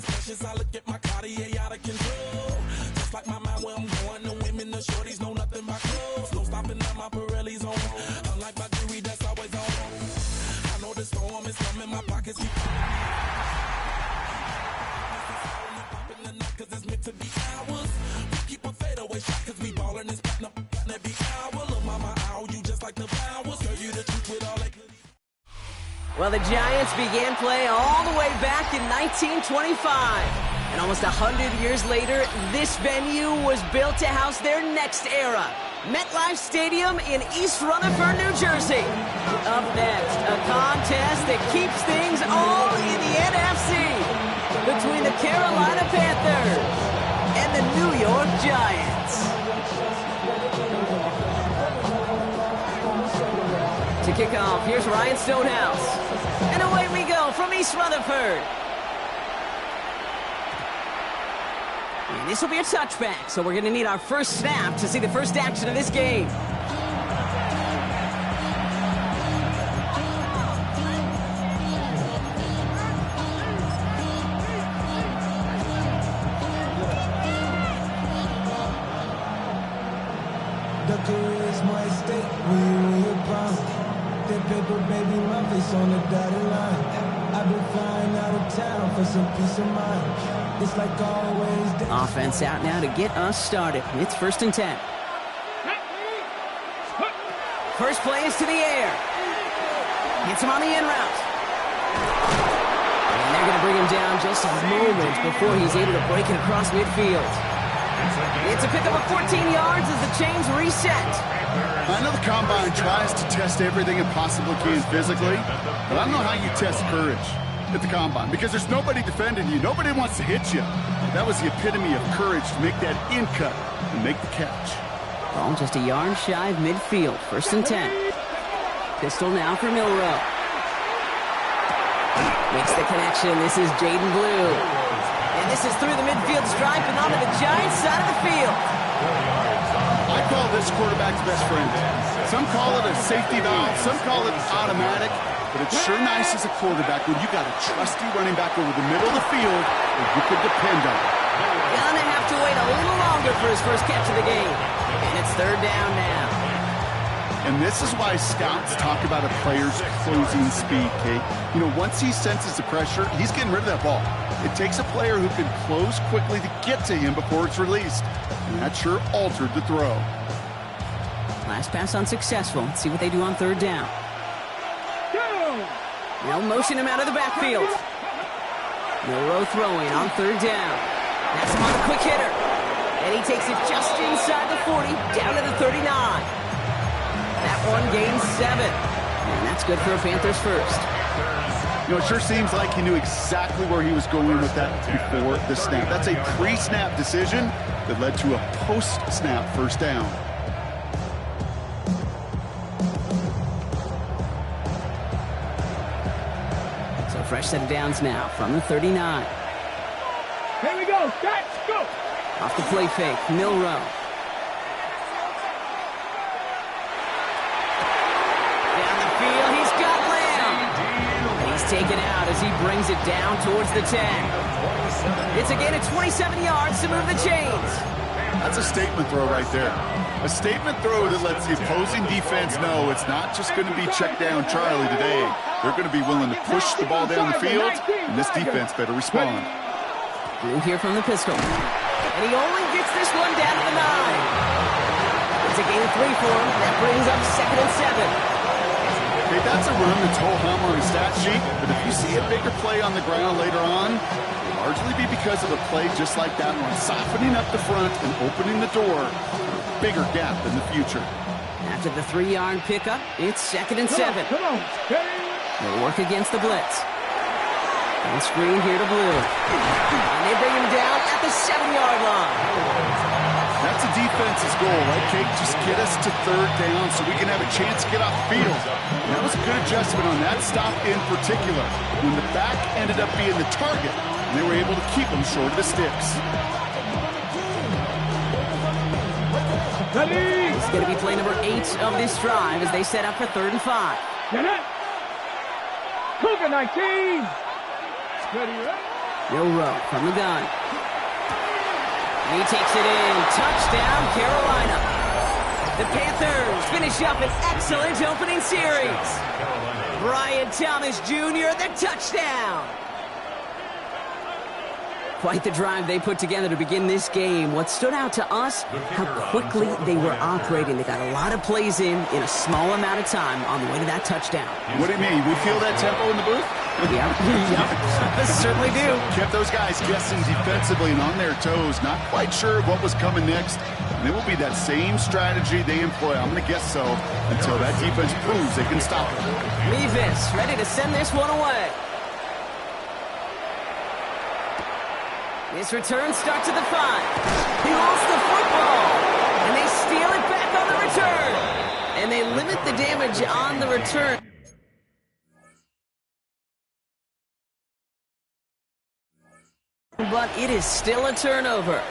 is precious. I look at my Cartier out of control. Just like my mind where I'm going. The women, the shorties know nothing but clothes. No stopping at my Pirelli's on. Unlike my jewelry that's always on. I know the storm is coming. My pockets keep popping the night 'cause it's meant to be ours. We keep a fadeaway shot 'cause we ballin' and spittin' up every hour. Look, mama, ow, you just like the flowers. Girl, you the truth with all that goodies. Well, the Giants began play all the way back in 1925. And almost 100 years later, this venue was built to house their next era. MetLife Stadium in East Rutherford, New Jersey. Up next, a contest that keeps things all in the NFC between the Carolina Panthers and the New York Giants. To kick off, here's Ryan Stonehouse. And away we go from East Rutherford. And this will be a touchback, so we're going to need our first snap to see the first action of this game. The career is my estate when you're proud. That paper, baby, my face on the dotted line. I've been flying out of town for some peace of mind. It's like always. Offense out now to get us started. It's 1st and 10. First play is to the air. Hits him on the in route. And they're going to bring him down just a moment before he's able to break it across midfield. It's a pickup of 14 yards as the chains reset. I know the Combine tries to test everything it possibly can physically, but I don't know how you test courage at the Combine because there's nobody defending you. Nobody wants to hit you. That was the epitome of courage to make that in cut and make the catch. Ball just a yard shy of midfield. 1st and 10. Pistol now for Milrow. Makes the connection. This is Jaden Blue. And this is through the midfield stripe and onto the Giants side of the field. I call this quarterback's best friend. Some call it a safety valve. Some call it automatic. But it's sure nice as a quarterback when you got a trusty running back over the middle of the field that you could depend on. Gonna have to wait a little longer for his first catch of the game. And it's 3rd down now. And this is why scouts talk about a player's closing speed, Kate. You know, once he senses the pressure, he's getting rid of that ball. It takes a player who can close quickly to get to him before it's released. And that sure altered the throw. Last pass unsuccessful. Let's see what they do on 3rd down. They'll motion him out of the backfield. Milrow throwing on 3rd down. That's him on a quick hitter. And he takes it just inside the 40, down to the 39. That one gains 7. And that's good for a Panthers first. You know, it sure seems like he knew exactly where he was going with that before the snap. That's a pre-snap decision that led to a post-snap 1st down. So fresh set of downs now from the 39. Here we go. Let's go. Off the play fake, Milrow. Down the field, he's got Lamb. And he's taken out as he brings it down towards the 10. It's a gain of 27 yards to move the chains. That's a statement throw right there. A statement throw that lets the opposing defense know it's not just going to be check down Charlie today. They're going to be willing to push the ball down the field, and this defense better respond. Blue here from the pistol. And he only gets this one down to the 9. It's a gain of 3 for him. That brings up 2nd and 7. Okay, that's a run that's ho-hum on the stat sheet, but if you see a bigger play on the ground later on, it'll largely be because of a play just like that one, softening up the front and opening the door for a bigger gap in the future. After the 3-yard pickup, it's 2nd and 7. Come on. They'll work against the blitz. And screen here to Blue. And they bring him down at the 7-yard line. That's a defense's goal, right, Kate? Just get us to 3rd down so we can have a chance to get off the field. And that was a good adjustment on that stop in particular, when the back ended up being the target, and they were able to keep him short of the sticks. It's going to be play number 8 of this drive as they set up for 3rd and 5. Get it. Cougar 19. Steady, right? Lurk from the gun. And he takes it in. Touchdown, Carolina. The Panthers finish up an excellent opening series. Brian Thomas Jr., the touchdown. Quite the drive they put together to begin this game. What stood out to us, how quickly they were operating. They got a lot of plays in a small amount of time on the way to that touchdown. What do you mean? We feel that tempo in the booth? Yeah, certainly do. Kept those guys guessing defensively and on their toes, not quite sure what was coming next. And it will be that same strategy they employ, I'm going to guess so, until that defense proves they can stop it. Levis ready to send this one away. This return starts at the 5. He lost the football, and they steal it back on the return. And they limit the damage on the return. But it is still a turnover.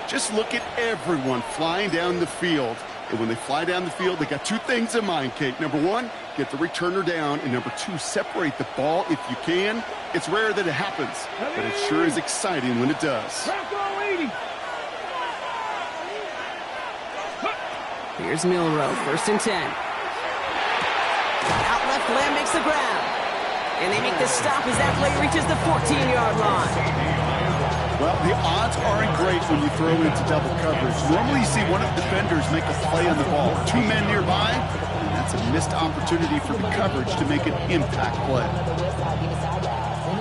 Just look at everyone flying down the field. And when they fly down the field, they got two things in mind, Kate. Number one, get the returner down. And number two, separate the ball if you can. It's rare that it happens, but it sure is exciting when it does. Here's Milroe, 1st and 10. Out left, Lamb makes the grab. And they make the stop as that play reaches the 14-yard line. Well, the odds aren't great when you throw into double coverage. Normally you see one of the defenders make a play on the ball. 2 men nearby, and that's a missed opportunity for the coverage to make an impact play.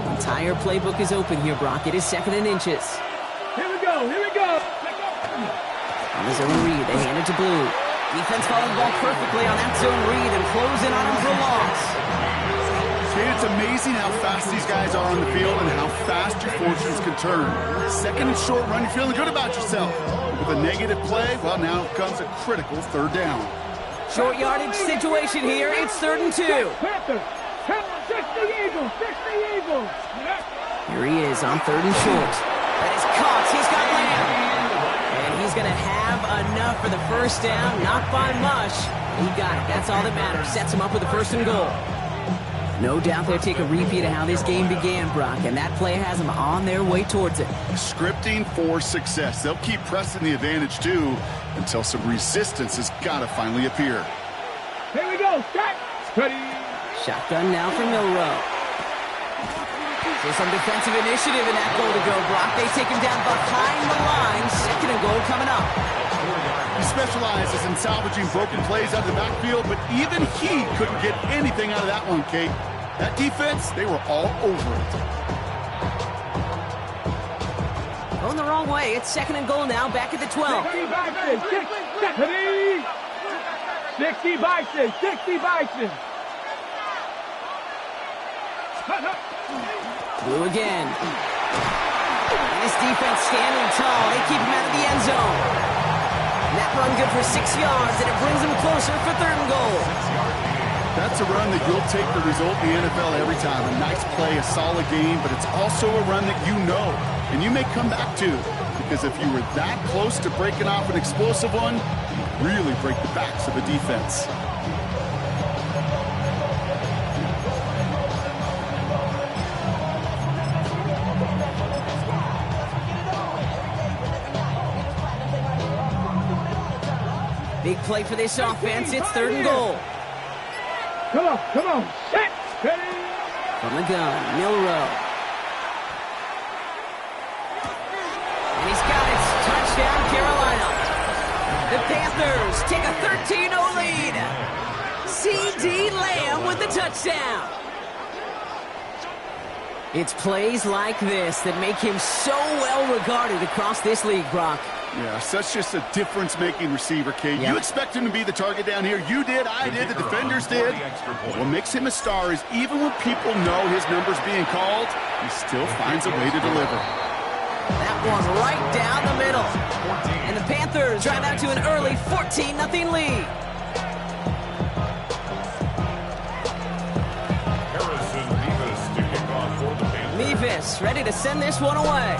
The entire playbook is open here, Brock. It is 2nd and inches. Here we go, here we go. On the zone read, they hand it to Blue. Defense following the ball perfectly on that zone read and closing on him for a loss. It's amazing how fast these guys are on the field and how fast your fortunes can turn. 2nd and short run, you're feeling good about yourself. With a negative play, well, now comes a critical 3rd down. Short yardage situation here. It's 3rd and 2. Panthers, 60 Eagles, 60 Eagles. Here he is on 3rd and short. That is caught. He's got Lamb. And he's going to have enough for the 1st down. Not by much. He got it. That's all that matters. Sets him up with a 1st and goal. No doubt they'll take a repeat of how this game began, Brock, and that play has them on their way towards it. Scripting for success. They'll keep pressing the advantage, too, until some resistance has got to finally appear. Here we go. Set. Ready. Shotgun now for Milroe. So some defensive initiative in that goal to go, Brock. They take him down behind the line. 2nd and goal coming up. He specializes in salvaging broken plays out of the backfield, but even he couldn't get anything out of that one, Kate. That defense, they were all over it. Going the wrong way. It's 2nd and goal now, back at the 12. 60 Bison, 60 Bison. Blue again. This defense standing tall. They keep him out of the end zone. That run good for 6 yards, and it brings them closer for 3rd and goal. That's a run that you'll take the result in the NFL every time. A nice play, a solid game, but it's also a run that you know, and you may come back to. Because if you were that close to breaking off an explosive one, you really break the backs of the defense. Big play for this offense. It's 3rd and goal. Come on. Set. Ready. From the gun, Milroe. And he's got it. Touchdown, Carolina. The Panthers take a 13-0 lead. C.D. Lamb with the touchdown. It's plays like this that make him so well regarded across this league, Brock. Yeah, such just a difference-making receiver, Kate. Yep. You expect him to be the target down here. You did, I did, the defenders did. What makes him a star is even when people know his number's being called, he still finds a way to deliver. That one right down the middle. And the Panthers drive out to an early 14-0 lead. Levis ready to send this one away.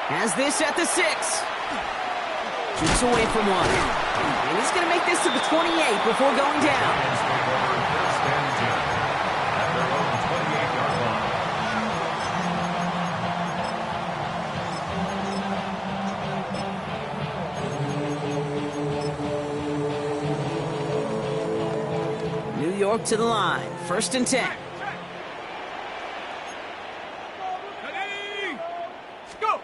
Has this at the 6. Shoots away from one. And he's going to make this to the 28 before going down. York to the line. 1st and 10. Go!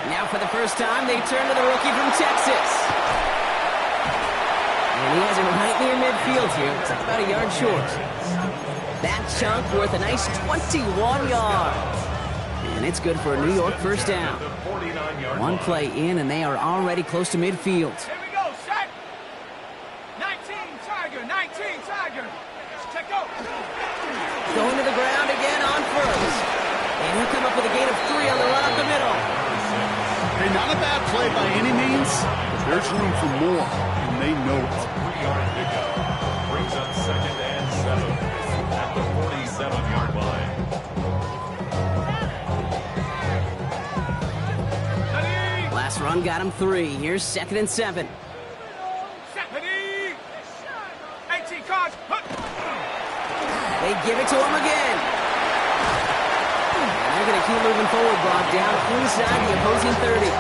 Now for the first time, they turn to the rookie from Texas. And he has it right near midfield here. It's like about a yard short. That chunk worth a nice 21 yards. And it's good for a New York first down. One play in, and they are already close to midfield. Here we go, set! 19 Tiger, 19 Tiger! Check out! Going to the ground again on first. And he'll come up with a gain of 3 on the run up the middle. Hey, not a bad play by any means, but there's room for more, and they know it. 3-yard pickup brings up 2nd and 7 at the 47-yard line. Last run got him 3. Here's 2nd and 7. Ready! 18 cards! They give it to him again. And they're going to keep moving forward, Bob, down inside the opposing 30.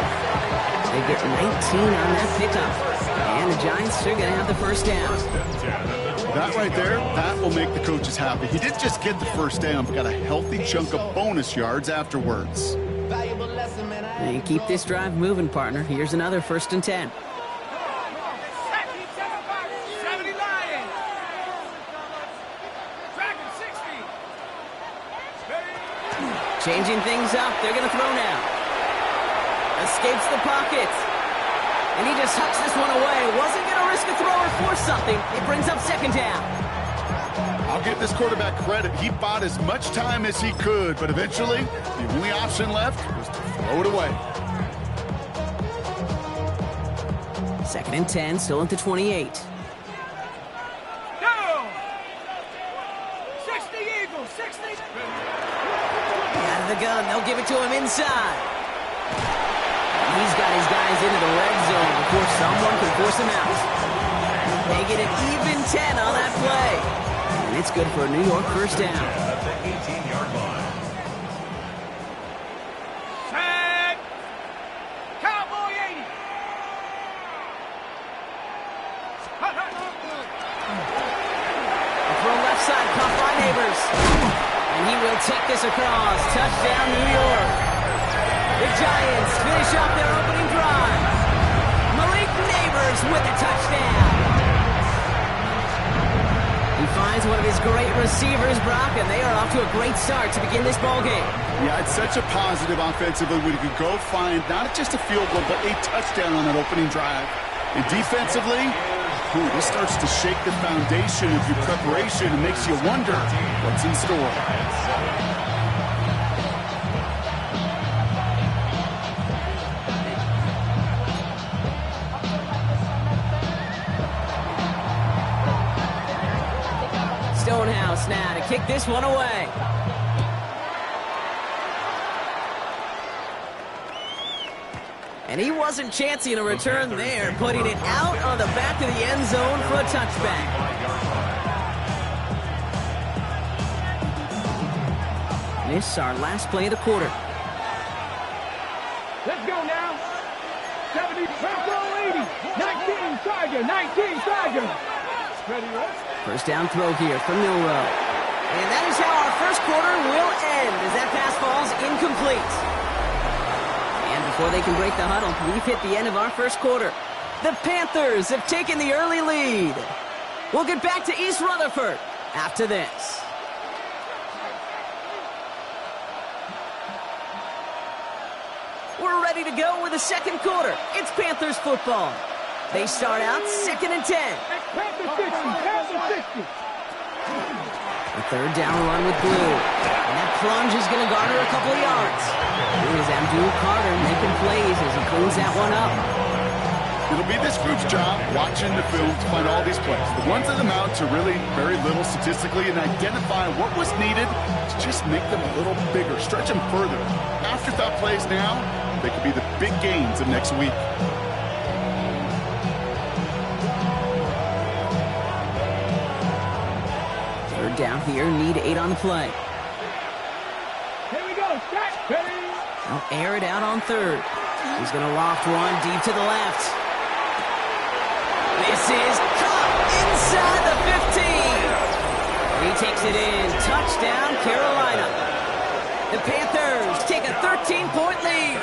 They get 19 on that pickup. And the Giants are going to have the first down. That right there, that will make the coaches happy. He didn't just get the first down, but got a healthy chunk of bonus yards afterwards. And keep this drive moving, partner. Here's another 1st and 10. 70 Lions! Dragon 60! Changing things up. They're going to throw now. Escapes the pocket. And he just hucks this one away. Wasn't going to risk a throw or force something. It brings up 2nd down. I'll give this quarterback credit. He bought as much time as he could, but eventually, the only option left was to throw it away. 2nd and 10, still at the 28. Go! 60 Eagles, 60! Out of the gun, they'll give it to him inside. He's got his guys into the red zone before someone can force him out. They get an even 10 on that play. And it's good for a New York first down. At the 18-yard line. Set! Cowboy 80! A throw left side, caught by Neighbors. And he will take this across. Touchdown, New York. The Giants finish off their opening drive. Malik Neighbors with a touchdown. He finds one of his great receivers, Brock, and they are off to a great start to begin this ballgame. Yeah, it's such a positive offensively when you could go find not just a field goal, but a touchdown on that opening drive. And defensively, this starts to shake the foundation of your preparation and makes you wonder what's in store. Stonehouse now to kick this one away. And he wasn't chancing a return there, putting it out on the back of the end zone for a touchback. This is our last play of the quarter. Let's go now! 70, Purple 80! 19 Tiger, 19 Tiger! Ready, right? First down throw here from Milrow. And that is how our first quarter will end as that pass falls incomplete. And before they can break the huddle, we've hit the end of our first quarter. The Panthers have taken the early lead. We'll get back to East Rutherford after this. We're ready to go with the second quarter. It's Panthers football. They start out 2nd and 10. Panther 60, Panther 60! A third down run with Blue. And that plunge is going to garner a couple of yards. Here's Abdul Carter making plays as he cleans that one up. It'll be this group's job watching the film to find all these plays. The ones that amount to really very little statistically and identify what was needed to just make them a little bigger, stretch them further. Afterthought plays now, they could be the big gains of next week. Third down here, need 8 on the play. Here we go, set, ready! They'll air it out on third. He's going to loft one deep to the left. This is caught inside the 15. He takes it in. Touchdown, Carolina. The Panthers take a 13-point lead.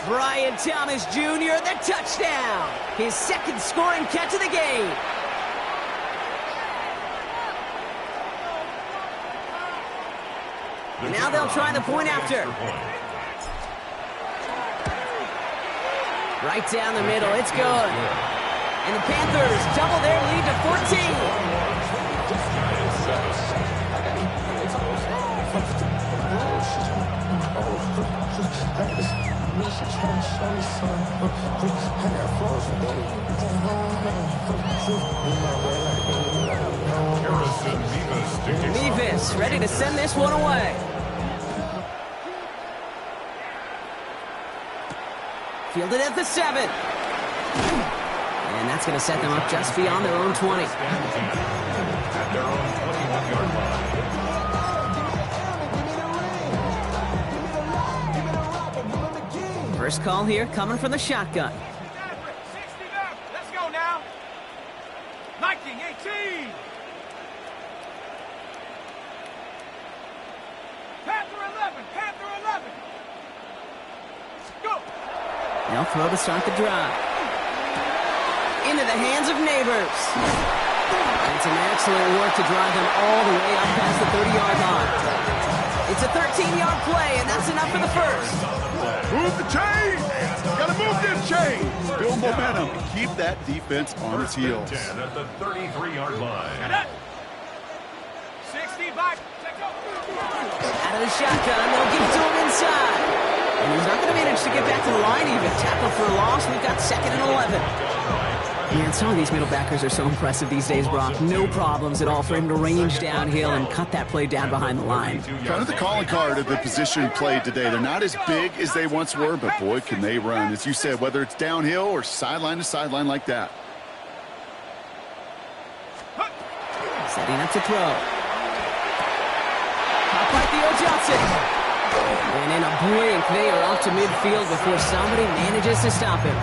Brian Thomas Jr., the touchdown. His second scoring catch of the game. Now they'll try the point after. Right down the middle, it's good. And the Panthers double their lead to 14. Mevis ready to send this one away. Fielded at the 7. And that's going to set them up just beyond their own 20. At their own 21-yard line. First call here coming from the shotgun. 60 up. Let's go now. 19, 18. Panther 11. Panther 11. Go. They'll throw to start the drive. Into the hands of Neighbors. And some excellent work to drive them all the way up past the 30-yard line. It's a 13-yard play, and that's enough for the first. Move the chains! Gotta move them chains! Build momentum. Keep that defense on its heels. 10 at the 33-yard line. 60 back. Out of the shotgun, they'll give it to him inside. And he's not going to manage to get back to the line even. Tackle for a loss. We've got 2nd and 11. Man, some of these middle backers are so impressive these days, Brock. No problems at all for him to range downhill and cut that play down behind the line. Kind of the calling card of the position played today. They're not as big as they once were, but boy, can they run. As you said, whether it's downhill or sideline to sideline like that. Setting up to throw. Caught by Theo Johnson. And in a blink, they are off to midfield before somebody manages to stop him.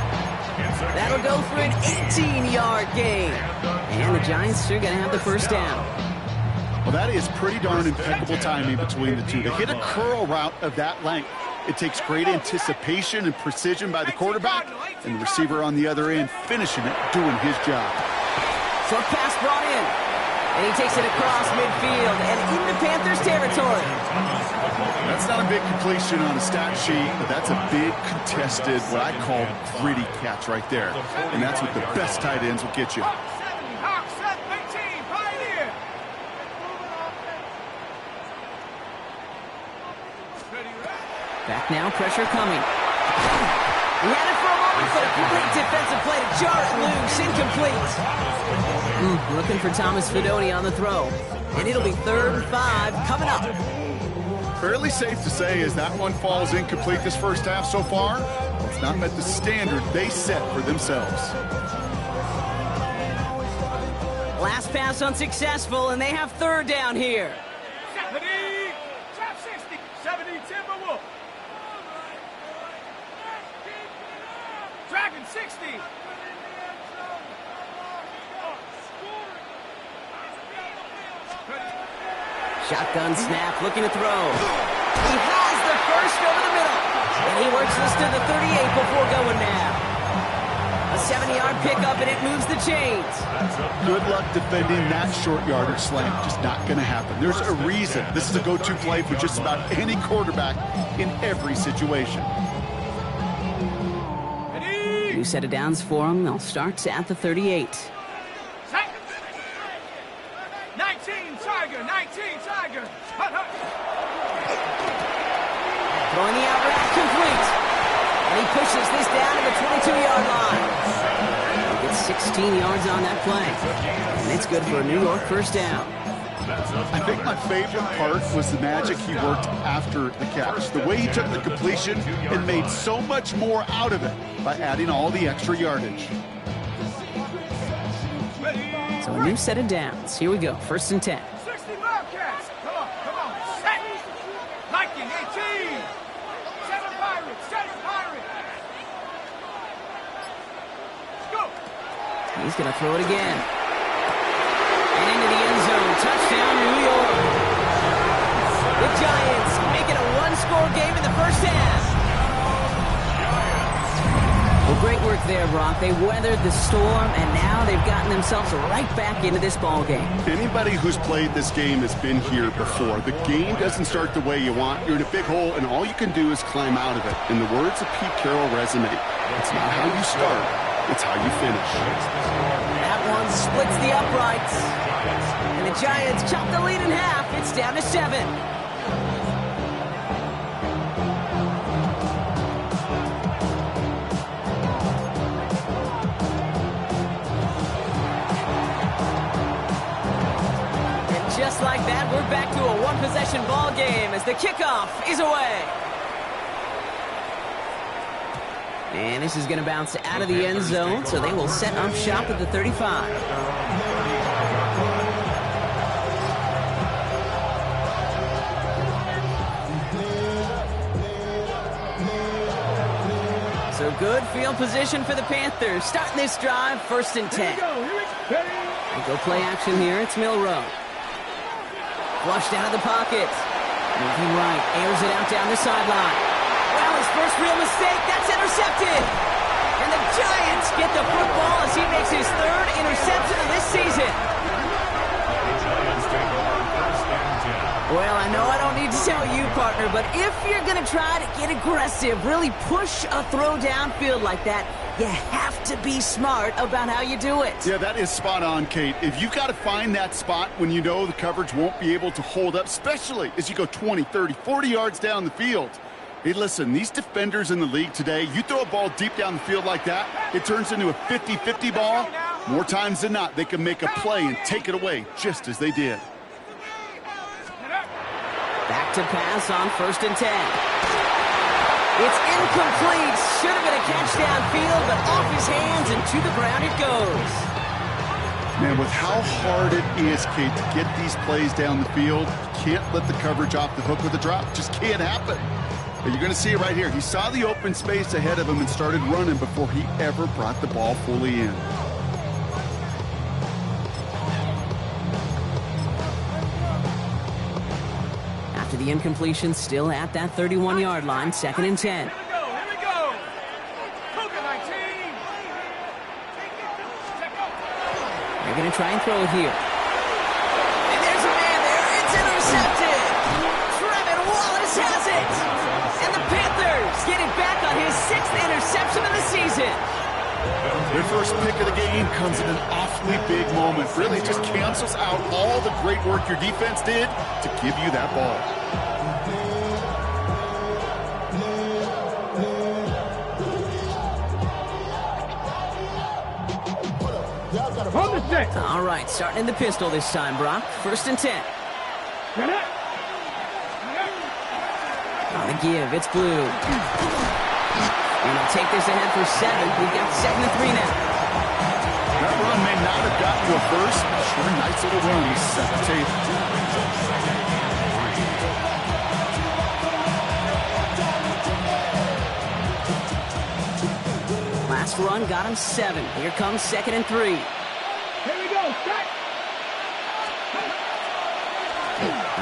That'll go for an 18-yard gain. And the Giants are going to have the first down. Well, that is pretty darn impeccable timing between the two. To hit a curl route of that length, it takes great anticipation and precision by the quarterback, and the receiver on the other end finishing it, doing his job. Short pass brought in. And he takes it across midfield and into Panthers territory. That's not a big completion on a stat sheet, but that's a big contested, what I call gritty catch right there. And that's what the best tight ends will get you. Hawk set 18. Pioneer. Back now, pressure coming. He had it for a moment, but a complete defensive play to jar it loose. Incomplete. Looking for Thomas Fidone on the throw. And it'll be 3rd and 5 coming up. Fairly safe to say as that one falls incomplete this first half so far, it's not met the standard they set for themselves. Last pass unsuccessful, and they have 3rd down here. 70. Trap 60. 70 Timberwolf. Dragon 60. Shotgun snap, looking to throw. He has the first over the middle. And he works this to the 38 before going down. A 70-yard pickup, and it moves the chains. Good luck defending that short yardage slant. Just not going to happen. There's a reason. This is a go-to play for just about any quarterback in every situation. New set of downs for him. They'll start at the 38. 19 Tiger. 19 Tiger. Throwing the out route complete. And he pushes this down to the 22-yard line. He gets 16 yards on that play. And it's good for a New York first down. I think my favorite part was the magic he worked after the catch. The way he took the completion and made so much more out of it by adding all the extra yardage. So a new set of downs. Here we go. 1st and 10. 60 Bobcats. Come on. Set. Viking 18. 7 Pirates. 7 Pirates. Go. He's going to throw it again. And into the end zone. Touchdown, New York. The Giants make it a one-score game in the first half. Well, great work there, Brock. They weathered the storm, and now they've gotten themselves right back into this ball game. Anybody who's played this game has been here before. The game doesn't start the way you want. You're in a big hole, and all you can do is climb out of it. In the words of Pete Carroll resonate, it's not how you start, it's how you finish. That one splits the uprights. And the Giants chop the lead in half. It's down to 7. Just like that, we're back to a one-possession ball game as the kickoff is away. And this is going to bounce out of the end zone, so they will set up shop at the 35. So good field position for the Panthers. Starting this drive, 1st and 10. Go play action here. It's Milrow. Flushed out of the pocket. Moving right. Airs it out down the sideline. Well, his first real mistake. That's intercepted. And the Giants get the football as he makes his 3rd interception of this season. Well, I know I don't need to tell you, partner, but if you're going to try to get aggressive, really push a throw downfield like that, you have to be smart about how you do it. Yeah, that is spot on, Kate. If you've got to find that spot when you know the coverage won't be able to hold up, especially as you go 20, 30, 40 yards down the field. Hey, listen, these defenders in the league today, you throw a ball deep down the field like that, it turns into a 50-50 ball. More times than not, they can make a play and take it away, just as they did. Back to pass on 1st and 10. It's incomplete. Should have been a catch downfield, but off his hands and to the ground it goes. Man, with how hard it is, Kate, to get these plays down the field, you can't let the coverage off the hook with a drop. Just can't happen. But you're going to see it right here. He saw the open space ahead of him and started running before he ever brought the ball fully in. After the incompletion, still at that 31-yard line, 2nd and 10. Here we go. Cougar 19. They're going to try and throw it here. And there's a man there. It's intercepted. Trevin Wallace has it. And the Panthers get it back on his 6th interception of the season. Their first pick of the game comes in an awfully big moment. Really just cancels out all the great work your defense did to give you that ball. All right, starting in the pistol this time, Brock. 1st and 10. On the give, it's Blue. And they'll take this ahead for 7. We've got 2nd and 3 now. That run may not have gotten to a first, but sure, nice little run. He set the table. Last run got him 7. Here comes 2nd and 3. Here we go. Set.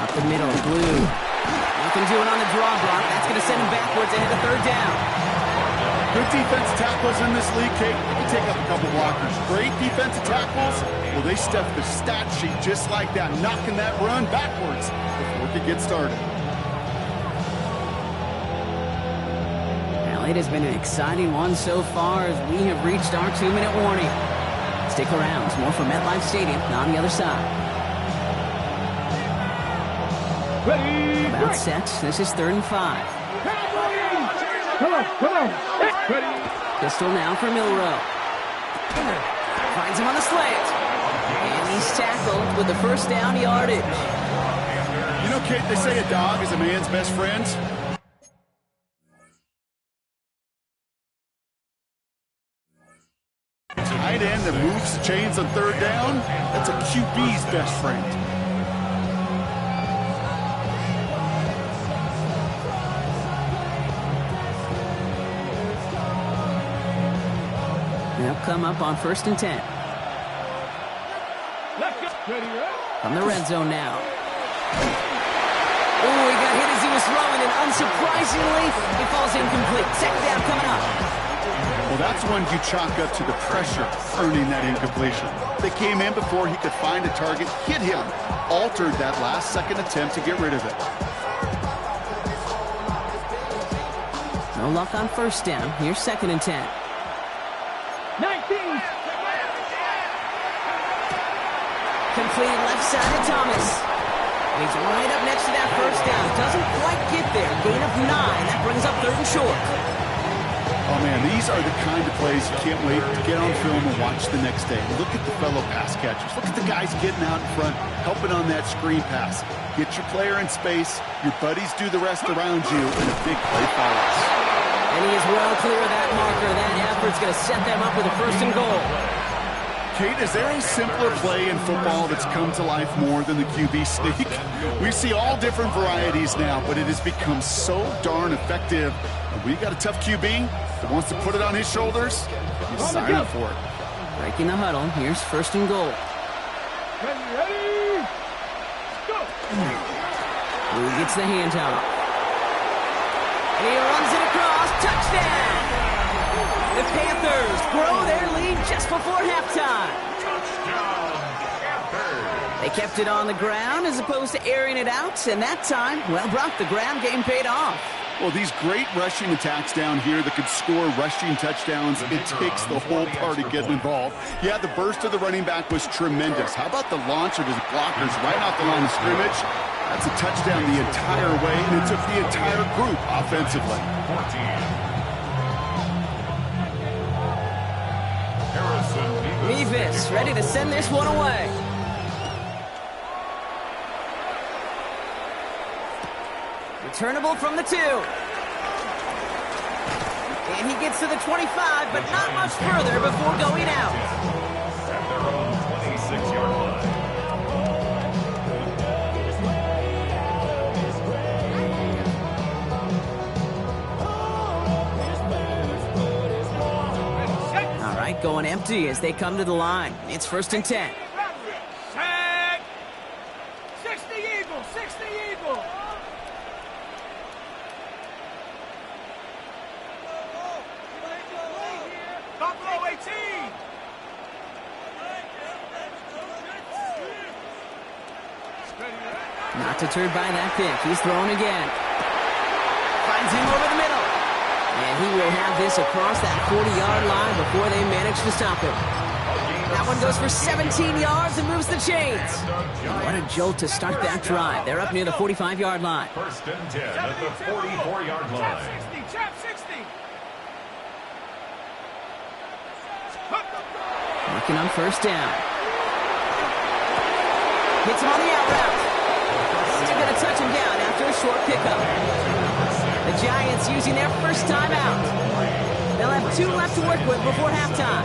Out the middle, Blue. Nothing doing on the draw block. That's going to send him backwards ahead of 3rd down. Good defensive tackles in this league, Kate. You can take up a couple blockers. Great defensive tackles, well, they stuff the stat sheet just like that, knocking that run backwards before it could get started. Well, it has been an exciting one so far as we have reached our 2-minute warning. Stick around. More from MetLife Stadium on the other side. Ready. About set. This is 3rd and 5. Come on. Ready. Pistol now for Milrow. Finds him on the slant. And he's tackled with the 1st down yardage. You know, Kate, they say a dog is a man's best friend. Tight end that moves the chains on 3rd down, that's a QB's best friend. They'll come up on 1st and 10. Let's go. From the red zone now. Oh, he got hit as he was throwing, and unsurprisingly, he falls incomplete. Second down coming up. Well, that's one you chalk up to the pressure earning that incompletion. They came in before he could find a target, hit him, altered that last-second attempt to get rid of it. No luck on first down. Here's 2nd and 10. 19. Complete left side of Thomas. He's right up next to that first down. Doesn't quite get there. Gain of 9. That brings up 3rd and short. Oh, man, these are the kind of plays you can't wait to get on film and watch the next day. Look at the fellow pass catchers. Look at the guys getting out in front, helping on that screen pass. Get your player in space. Your buddies do the rest around you, and a big play follows. And he is well clear of that marker. That effort's going to set them up with a 1st and goal. Kate, is there a simpler play in football that's come to life more than the QB sneak? We see all different varieties now, but it has become so darn effective. And we got a tough QB that wants to put it on his shoulders. You sign up for it. Breaking the huddle. Here's 1st and goal. Ready, go. Who gets the handoff? And he runs it across. Touchdown! The Panthers grow their lead just before halftime. They kept it on the ground as opposed to airing it out, and that time, well, Brock, the ground game paid off. Well, these great rushing attacks down here that could score rushing touchdowns, it takes the whole party getting involved. Yeah, the burst of the running back was tremendous. How about the launch of his blockers right off the line of scrimmage? That's a touchdown the entire way, and it took the entire group offensively. 14. Mevis ready to send this one away. Returnable from the 2. And he gets to the 25, but not much further before going out. At their own 26-yard line. All right, going empty as they come to the line. It's 1st and 10. Set. 60 Eagle, 60 Eagle. Buffalo 18. Not deterred by that pick. He's throwing again. Finds him over the middle. And he will have this across that 40-yard line before they manage to stop him. That one goes for 17 yards and moves the chains. And what a jolt to start that drive. They're up near the 45-yard line. 1st and 10 at the 44-yard line. Chap 60. Working on 1st down. Hits him on the out route. Still going to touch him down after a short pickup. The Giants using their first timeout. They'll have 2 left to work with before halftime.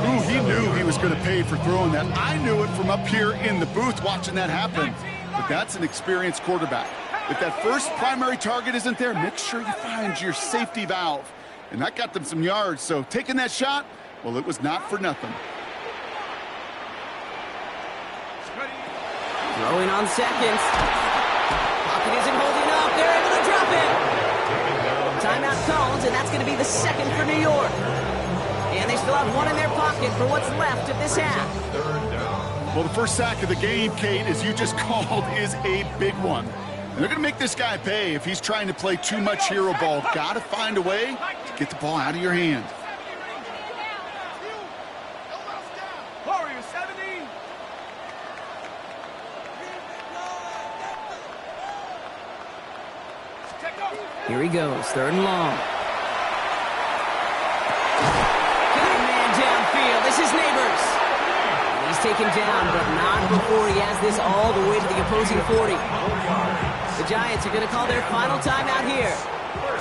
Ooh, he knew he was going to pay for throwing that. I knew it from up here in the booth watching that happen. But that's an experienced quarterback. If that first primary target isn't there, make sure you find your safety valve. And that got them some yards, so taking that shot, well, it was not for nothing. Throwing on seconds. Pocket isn't holding up. They're able to drop it. Timeout called, and that's going to be the 2nd for New York. And they still have 1 in their pocket for what's left of this half. Well, the first sack of the game, Kate, as you just called, is a big one. And they're going to make this guy pay if he's trying to play too much hero ball. Got to find a way to get the ball out of your hand. Warrior 70. Here he goes, 3rd and long. Get a man downfield. This is Neighbors. He's taken down, but not before he has this all the way to the opposing 40. The Giants are going to call their final timeout here.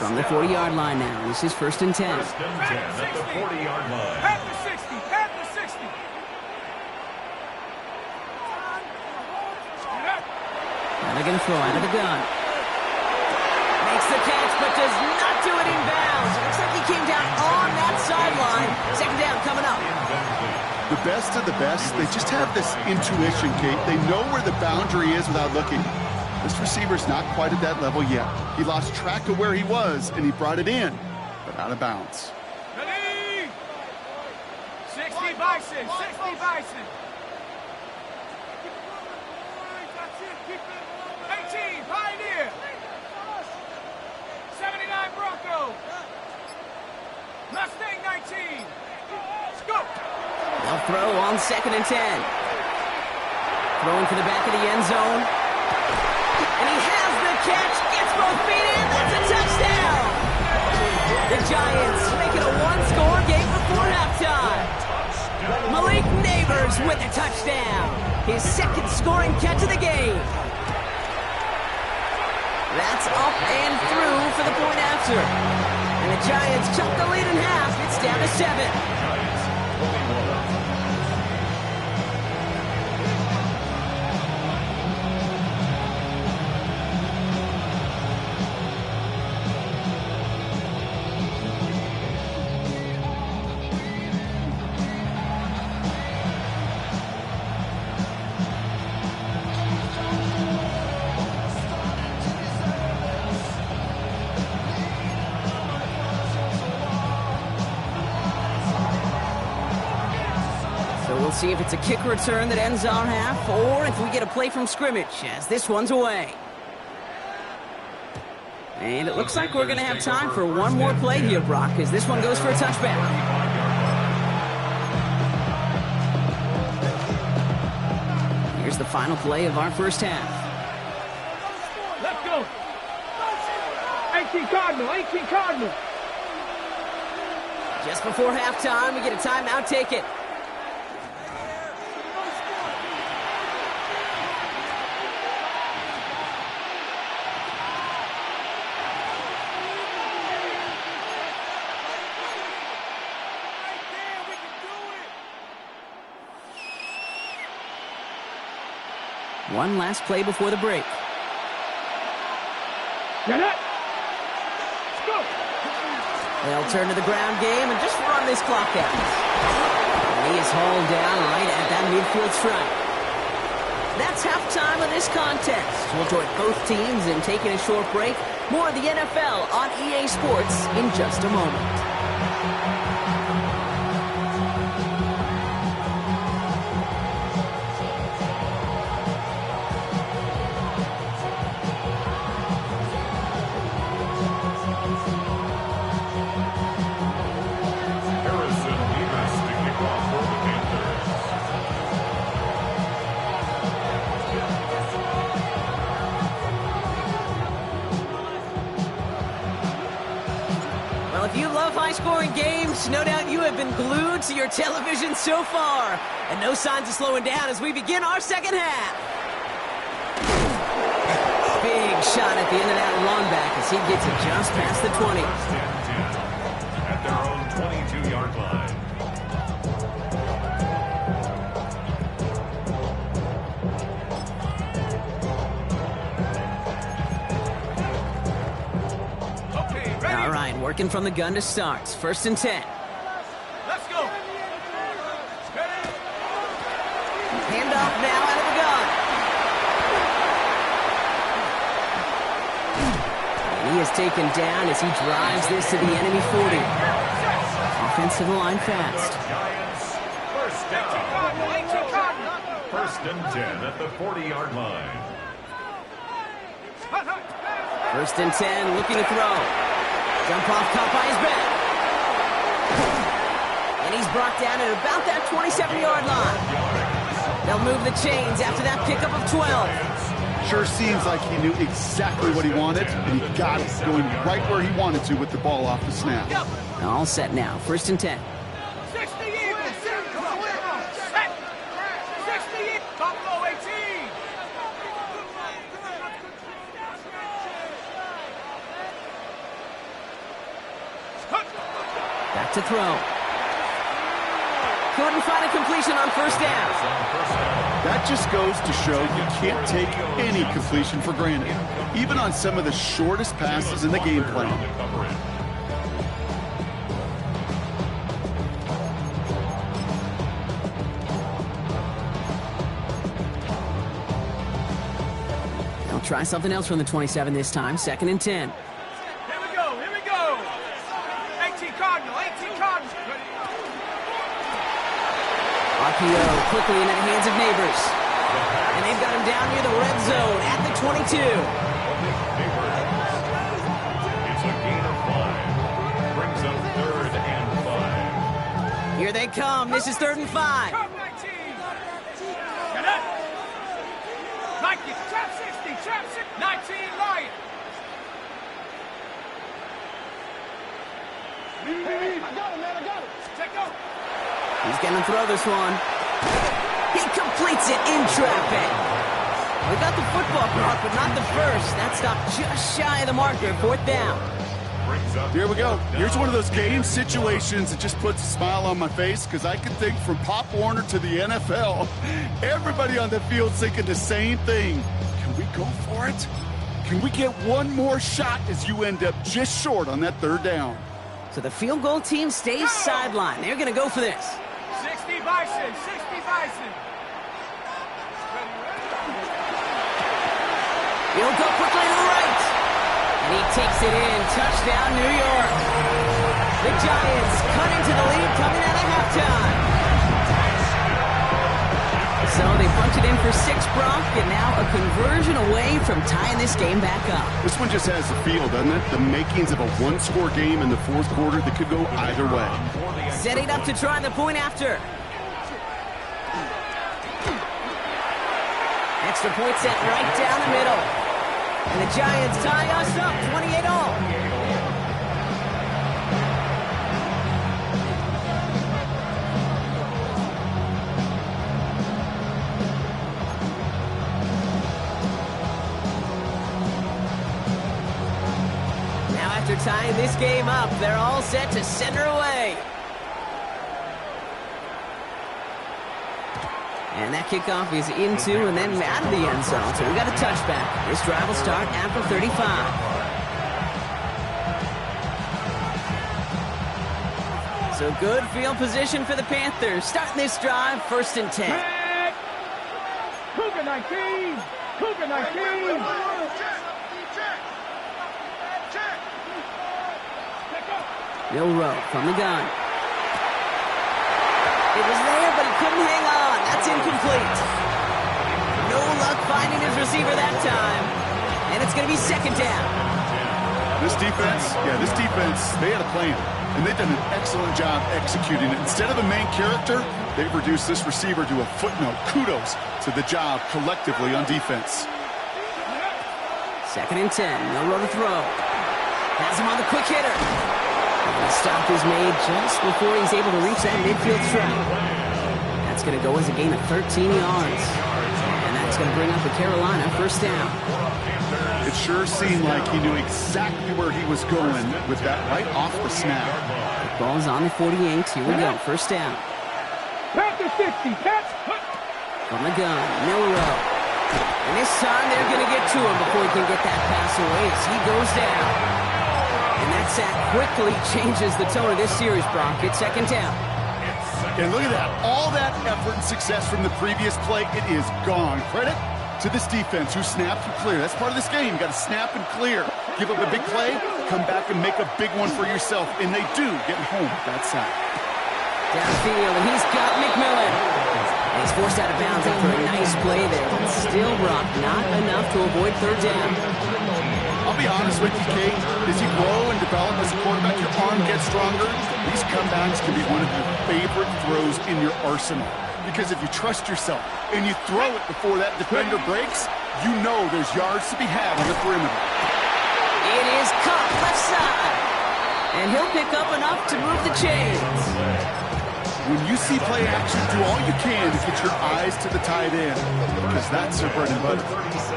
From the 40-yard line now. This is 1st and 10. 1st and 10 at the 40-yard line. Panther 60. Panther 60. Now they're going to throw out of the gun. Makes the catch, but does not do it in bounds. Looks like he came down on that sideline. 2nd down coming up. The best of the best, they just have this intuition, Kate. They know where the boundary is without looking. This receiver's not quite at that level yet. He lost track of where he was, and he brought it in, but out of bounds. Ready? 60 Bison, 60 Bison. 18 Pioneer. 79 Bronco. Mustang 19. Let's go. They'll throw on 2nd and 10. Throwing for the back of the end zone. And he has the catch, gets both feet in, that's a touchdown! The Giants make it a one-score game before halftime. Malik Neighbors with a touchdown. His 2nd scoring catch of the game. That's up and through for the point after. And the Giants cut the lead in half. It's down to 7. We'll see if it's a kick return that ends our half, or if we get a play from scrimmage, as this one's away. And it looks like we're going to have time for one more play here, Brock, as this one goes for a touchback. Here's the final play of our first half. Let's go. 18 Cardinal, 18 Cardinal. Just before halftime, we get a timeout, take it. One last play before the break. Get it. Let's go. They'll turn to the ground game and just run this clock out. And he is hauled down right at that midfield stripe. That's halftime of this contest. We'll join both teams in taking a short break. More of the NFL on EA Sports in just a moment. If you love high-scoring games, no doubt you have been glued to your television so far. And no signs of slowing down as we begin our second half. Big shot at the end of that run back as he gets it just past the 20. At their own 22-yard line. Working from the gun to start. 1st and 10. Let's go. Handoff now out of the gun. And he is taken down as he drives this to the enemy 40. Offensive line fast. Giants, first down. 1st and 10 at the 40-yard line. 1st and 10, looking to throw. Jump off, caught by his back. And he's brought down at about that 27-yard line. They'll move the chains after that pickup of 12. Sure seems like he knew exactly what he wanted, and he got it going right where he wanted to with the ball off the snap. All set now, 1st and 10. 60 Eagles. Set. 60 Eagles. Buffalo 18. Back to throw. Couldn't find a completion on 1st down. That just goes to show you can't take any completion for granted, even on some of the shortest passes in the game plan. try something else from the 27 this time. 2nd and 10. Here we go, here we go. 18 Cardinal, 18 Cardinal. RPO quickly into the hands of Neighbors. And they've got him down near the red zone at the 22. It's a gain of 5. Brings up 3rd and 5. Here they come. This is 3rd and 5. Come 19. Get up. Nike, trap 60, trap 60. 19 Lion. I got him, man, I got him. Check out. He's going to throw this one. He completes it in traffic. We got the football clock, but not the first. That stopped just shy of the marker. 4th down. Here we go. Here's one of those game situations that just puts a smile on my face because I can think from Pop Warner to the NFL. Everybody on the field thinking the same thing. Can we go for it? Can we get one more shot as you end up just short on that 3rd down? So the field goal team stays sidelined. They're going to go for this. 60 Bison, 60 Bison. He'll go quickly to the right. And he takes it in. Touchdown, New York. The Giants cut into the lead coming out of halftime. So they punch it in for 6, Brock, and now a conversion away from tying this game back up. This one just has the feel, doesn't it? The makings of a one-score game in the 4th quarter that could go either way. Setting up to try the point after. Extra point set right down the middle. And the Giants tie us up 28-all. After tying this game up, they're all set to send her away. And that kickoff is into and then out of the end zone. So we got a touchback. This drive will start at the 35. So good field position for the Panthers. Starting this drive, 1st and 10. Cougar 19! Cougar 19! Milrow from the gun. It was there, but he couldn't hang on. That's incomplete. No luck finding his receiver that time. And it's going to be 2nd down. This defense, they had a plan. And they've done an excellent job executing it. Instead of the main character, they've reduced this receiver to a footnote. Kudos to the job collectively on defense. 2nd and 10. Milrow to throw. Has him on the quick hitter. The stop is made just before he's able to reach that midfield strike. That's going to go as a gain of 13 yards. And that's going to bring up the Carolina 1st down. It sure seemed like he knew exactly where he was going with that right off the snap. The ball's on the 48. Here we go. 1st down. Panther 60. From the gun, Milrow. And this time they're going to get to him before he can get that pass away as he goes down. And that sack quickly changes the tone of this series, Brock. It's 2nd down. And look at that. All that effort and success from the previous play, it is gone. Credit to this defense who snapped and cleared. That's part of this game. You got to snap and clear. Give up a big play, come back and make a big one for yourself. And they do get home with that sack. Downfield, and he's got McMillan. And he's forced out of bounds after a nice play there. But still, Brock, not enough to avoid 3rd down. I'll be honest with you, Kate. As you grow and develop as a quarterback, your arm gets stronger. These comebacks can be one of your favorite throws in your arsenal. Because if you trust yourself and you throw it before that defender breaks, you know there's yards to be had on the perimeter. It is caught left side. And he'll pick up enough to move the chains. When you see play action, do all you can to get your eyes to the tight end, because that's their bread and butter.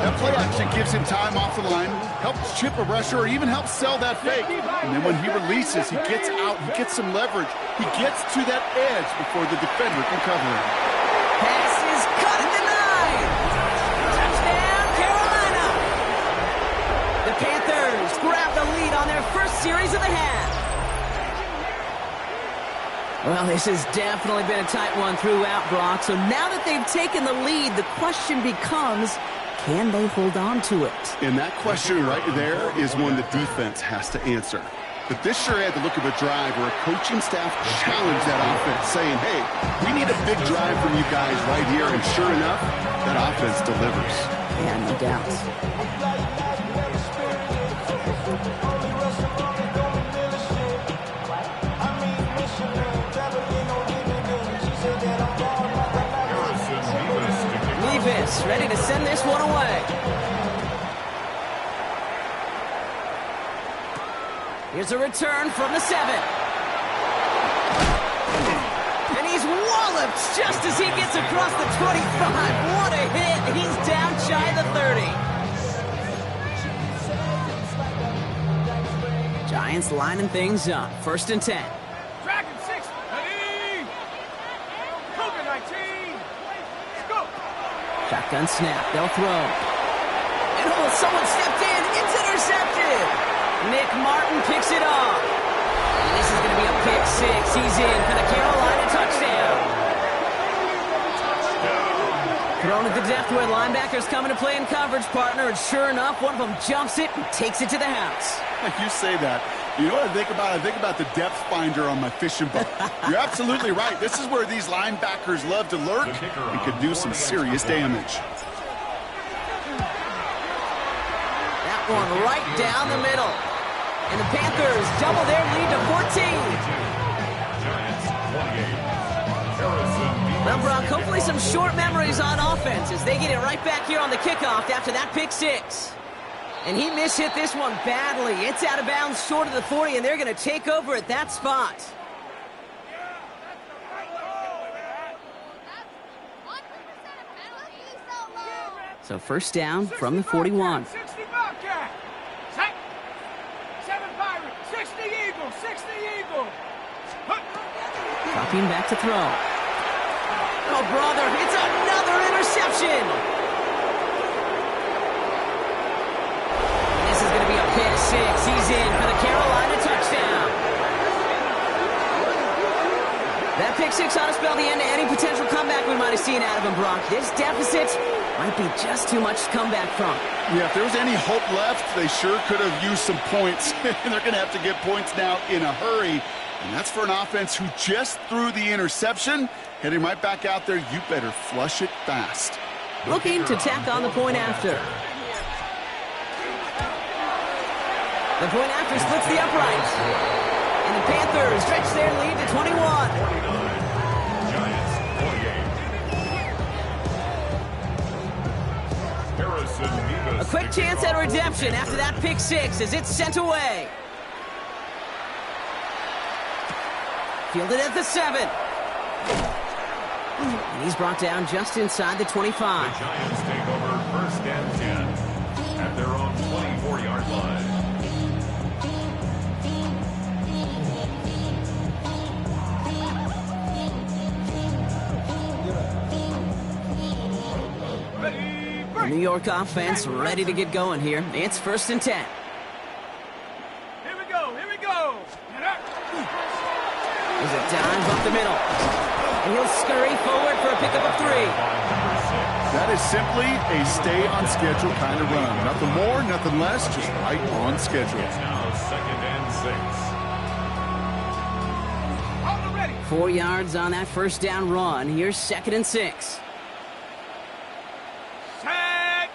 That play action gives him time off the line, helps chip a rusher, or even helps sell that fake. And then when he releases, he gets out, he gets some leverage. He gets to that edge before the defender can cover him. Pass is cut at the 9. Touchdown, Carolina. The Panthers grab the lead on their first series of the half. Well, this has definitely been a tight one throughout, Brock. So now that they've taken the lead, the question becomes, Can they hold on to it? And that question right there is one the defense has to answer. But this sure had the look of a drive where a coaching staff challenged that offense, saying, hey, we need a big drive from you guys right here. And sure enough, that offense delivers. Yeah, no doubt. Nevis ready to send this one away. Here's a return from the 7. And he's walloped just as he gets across the 25. What a hit. He's down shy of the 30. Giants lining things up. 1st and 10. Dragon 6, ready! Cougar 19, let's go! Shotgun snap. They'll throw. And someone stepped in. It's intercepted. Nick Martin picks it off. And this is going to be a pick 6. He's in for the Carolina touchdown. Thrown at the depth where linebackers coming to play in coverage, partner. And sure enough, one of them jumps it and takes it to the house. You say that. You know what I think about? I think about the depth finder on my fishing boat. You're absolutely right. This is where these linebackers love to lurk and could do some serious damage. That one right down the middle. And the Panthers double their lead to 14. Well, Brock, hopefully some short memories on offense as they get it right back here on the kickoff after that pick 6. And he mishit this one badly. It's out of bounds short of the 40, and they're going to take over at that spot. So 1st down from the 41. 60 Bobcat! 7 Pirates! 60 Eagles! 60 Eagles! Dropping back to throw. Oh, brother, it's another interception! This is going to be a pick 6. He's in for the Carolina touchdown. That pick 6 ought to spell the end to any potential comeback we might have seen out of him, Brock. This deficit might be just too much to come back from. Yeah, if there was any hope left, they sure could have used some points. And they're going to have to get points now in a hurry. And that's for an offense who just threw the interception. Heading right back out there, you better flush it fast. Looking to tack on the point after. The point after splits the upright. And the Panthers stretch their lead to 21. 49. Giants 48. A quick chance at redemption after that pick 6 as it's sent away. Fielded at the 7. And he's brought down just inside the 25. The Giants take over 1st and 10 at their own 24-yard line. The New York offense ready to get going here. It's 1st and 10. Here we go, here we go! There's a dive up the middle. And he'll scurry forward for a pickup of 3. That is simply a stay on schedule kind of run. Nothing more, nothing less, just right on schedule. It's now 2nd and 6. All ready! 4 yards on that 1st down run. Here's 2nd and 6. Set!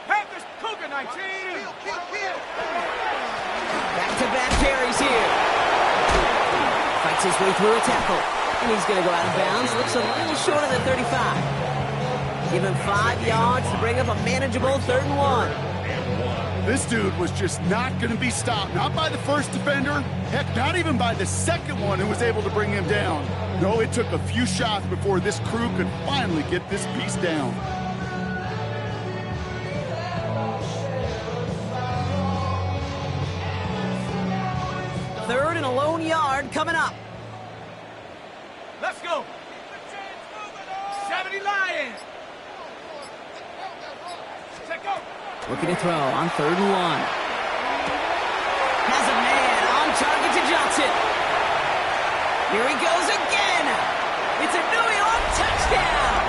Panthers, Cougar 19! Back-to-back carries here. Fights his way through a tackle. And he's going to go out of bounds. Looks a little short of the 35. Give him 5 yards to bring up a manageable 3rd and 1. This dude was just not going to be stopped. Not by the first defender. Heck, not even by the second one who was able to bring him down. No, it took a few shots before this crew could finally get this beast down. Third and a lone yard coming up. Let's go! 70 Lions! Check go! Looking to throw on 3rd and 1. Has a man on target to Johnson. Here he goes again. It's a New York touchdown.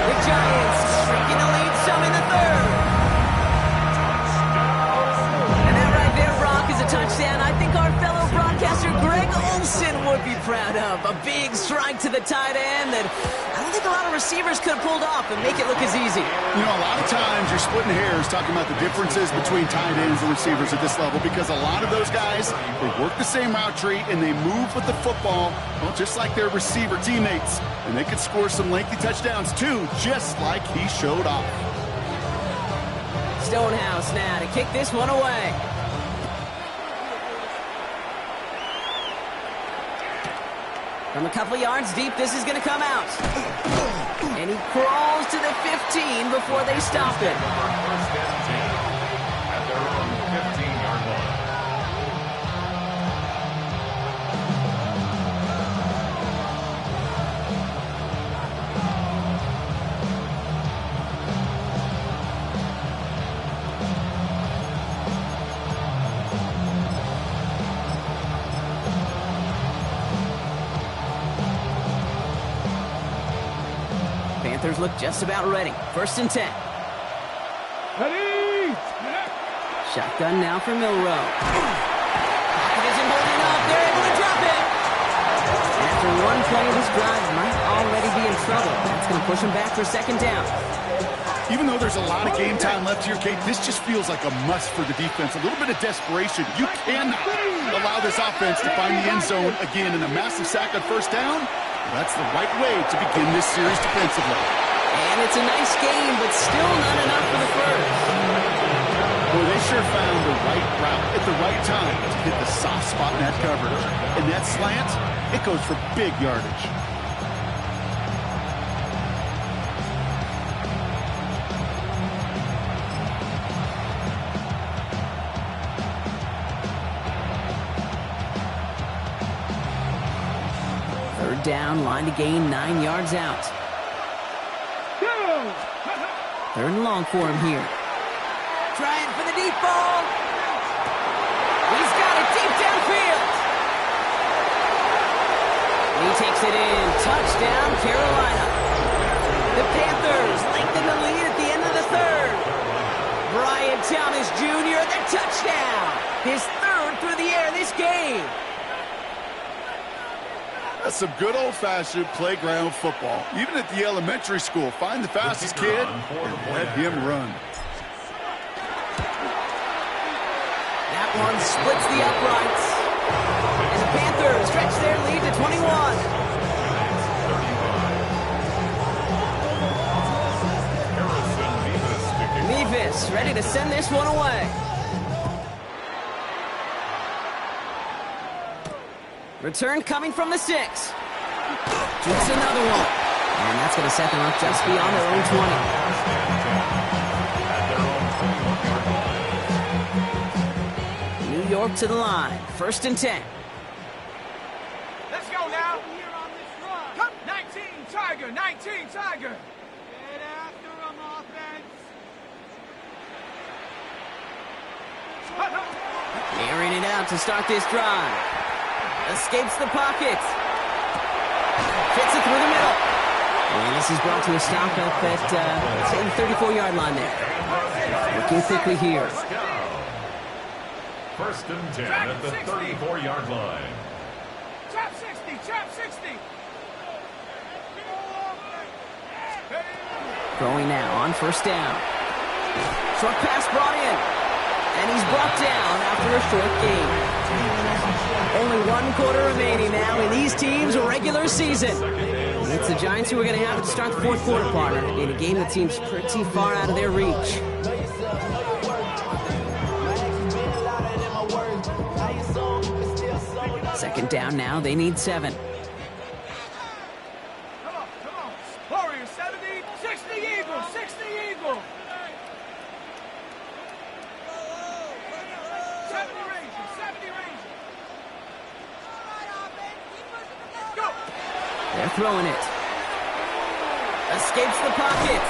The Giants shrink it proud of. A big strike to the tight end that I don't think a lot of receivers could have pulled off and make it look as easy. You know, a lot of times you're splitting hairs talking about the differences between tight ends and receivers at this level because a lot of those guys, they work the same route tree and they move with the football, well, just like their receiver teammates. And they could score some lengthy touchdowns too, just like he showed off. Stonehouse now to kick this one away. From a couple yards deep, this is going to come out. And he crawls to the 15 before they stop it. First and 10 at their own 15-yard line. Panthers look just about ready. First and 10. Ready! Shotgun now for Milrow. Pocket isn't holding up. They're able to drop it. After one play, this drive might already be in trouble. That's going to push him back for second down. Even though there's a lot of game time left here, Kate, this just feels like a must for the defense. A little bit of desperation. You cannot allow this offense to find the end zone again in a massive sack on first down. That's the right way to begin this series defensively. And it's a nice game, but still not enough for the first. Boy, they sure found the right route at the right time to hit the soft spot in that coverage. And that slant, it goes for big yardage. Third down, line to gain 9 yards out. Third and long for him here. Trying for the deep ball. He's got it deep downfield. He takes it in. Touchdown, Carolina. The Panthers lengthen the lead at the end of the third. Brian Thomas Jr., the touchdown. His third through the air this game. That's some good old-fashioned playground football. Even at the elementary school, find the fastest kid and let him run. That one splits the uprights. And the Panthers stretch their lead to 21. Mevis ready to send this one away. Return coming from the 6. Just another one. And that's going to set them up just beyond their own 20. New York to the line. First and 10. Let's go now. Come, 19 Tiger, 19 Tiger. Get after him, offense. Airing it out to start this drive. Escapes the pocket. Fits it through the middle. And this is brought to a stop up at, say, the 34-yard line there. Looking quickly here. First and 10 at the 34-yard line. Trap 60, trap 60. Throwing now on first down. Short pass brought in. And he's brought down after a short gain. Only 1 quarter remaining now in these teams' regular season. And it's the Giants who are going to have it to start the fourth quarter, partner, in a game that seems pretty far out of their reach. Second down now, they need 7. Come on. Warriors, 70, 60 Eagle, 60 Eagle. 70 Rangers, 70 Rangers. Go. They're throwing it. Escapes the pocket.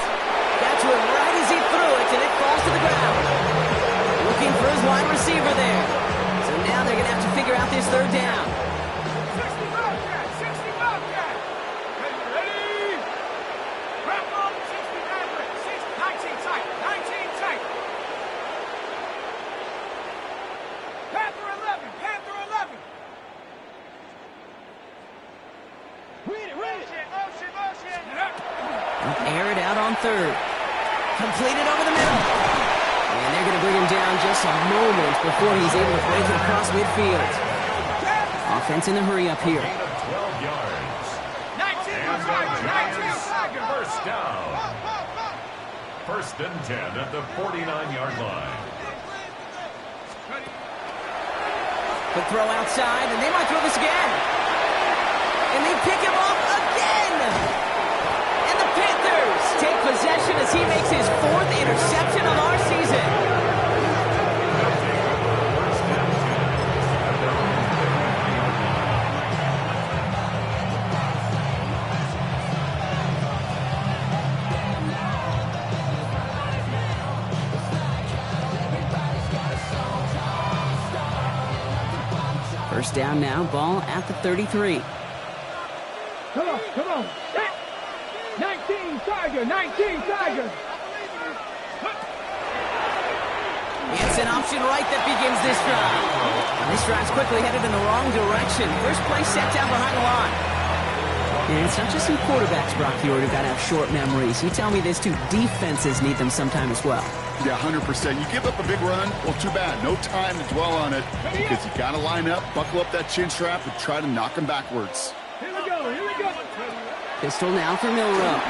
Got to it right as he threw it, and it falls to the ground. Looking for his wide receiver there. So now they're going to have to figure out this third down. 60 Bobcat, 60 Bobcat. Ready? Wrap up, 60 Maverick, 19 tight, 19 tight. Panther 11, Panther 11. third. Completed over the middle. And they're going to bring him down just a moment before he's able to break it across midfield. Offense in the hurry up here. 12 yards. 19, first down. First and 10 at the 49-yard line. The throw outside, and they might throw this again. And they pick him off again. And the Panthers take possession as he makes his 4th interception of our season. First down now, ball at the 33. Come on. 19, Tiger. It's an option right that begins this drive. And this drive's quickly headed in the wrong direction. First play set down behind the line. And it's not just some quarterbacks, Brock, who got to have short memories. You tell me this too, defenses need them sometime as well. Yeah, 100%. You give up a big run, well, too bad. No time to dwell on it because you got to line up, buckle up that chin strap, and try to knock him backwards. Here we go. Pistol now for Milrow.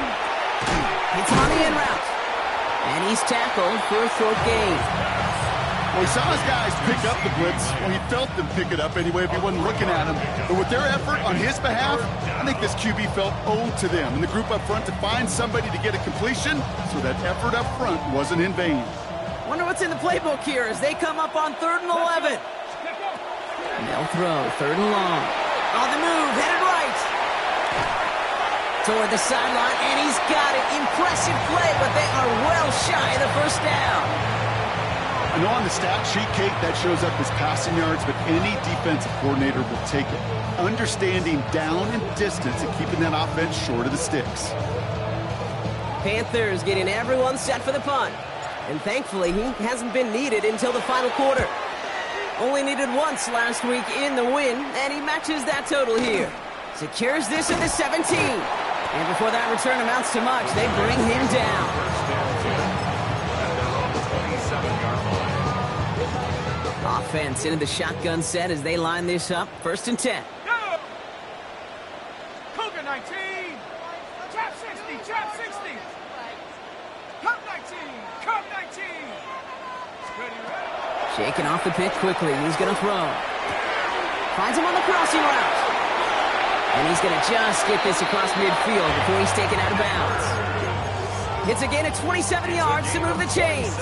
It's on the in route. And he's tackled for a short gain. Well, he saw his guys pick up the blitz. Well, he felt them pick it up anyway if he wasn't looking at him. But with their effort on his behalf, I think this QB felt owed to them and the group up front to find somebody to get a completion, so that effort up front wasn't in vain. Wonder what's in the playbook here as they come up on 3rd and 11. They'll throw, 3rd and long. On the move, headed right. Toward the sideline, and he's got it. Impressive play, but they are well shy of the first down. I know on the stat sheet, Kate, that shows up as passing yards, but any defensive coordinator will take it. Understanding down and distance and keeping that offense short of the sticks. Panthers getting everyone set for the punt. And thankfully, he hasn't been needed until the final quarter. Only needed once last week in the win, and he matches that total here. Secures this in the 17. And before that return amounts to much, they bring him down. Offense into the shotgun set as they line this up. 1st and 10. Cougar 19. Trap 60. Cup 19. Shaking off the pick quickly. He's going to throw. Finds him on the crossing route. And he's going to just get this across midfield before he's taken out of bounds. It's a gain of 27 yards to move the chains.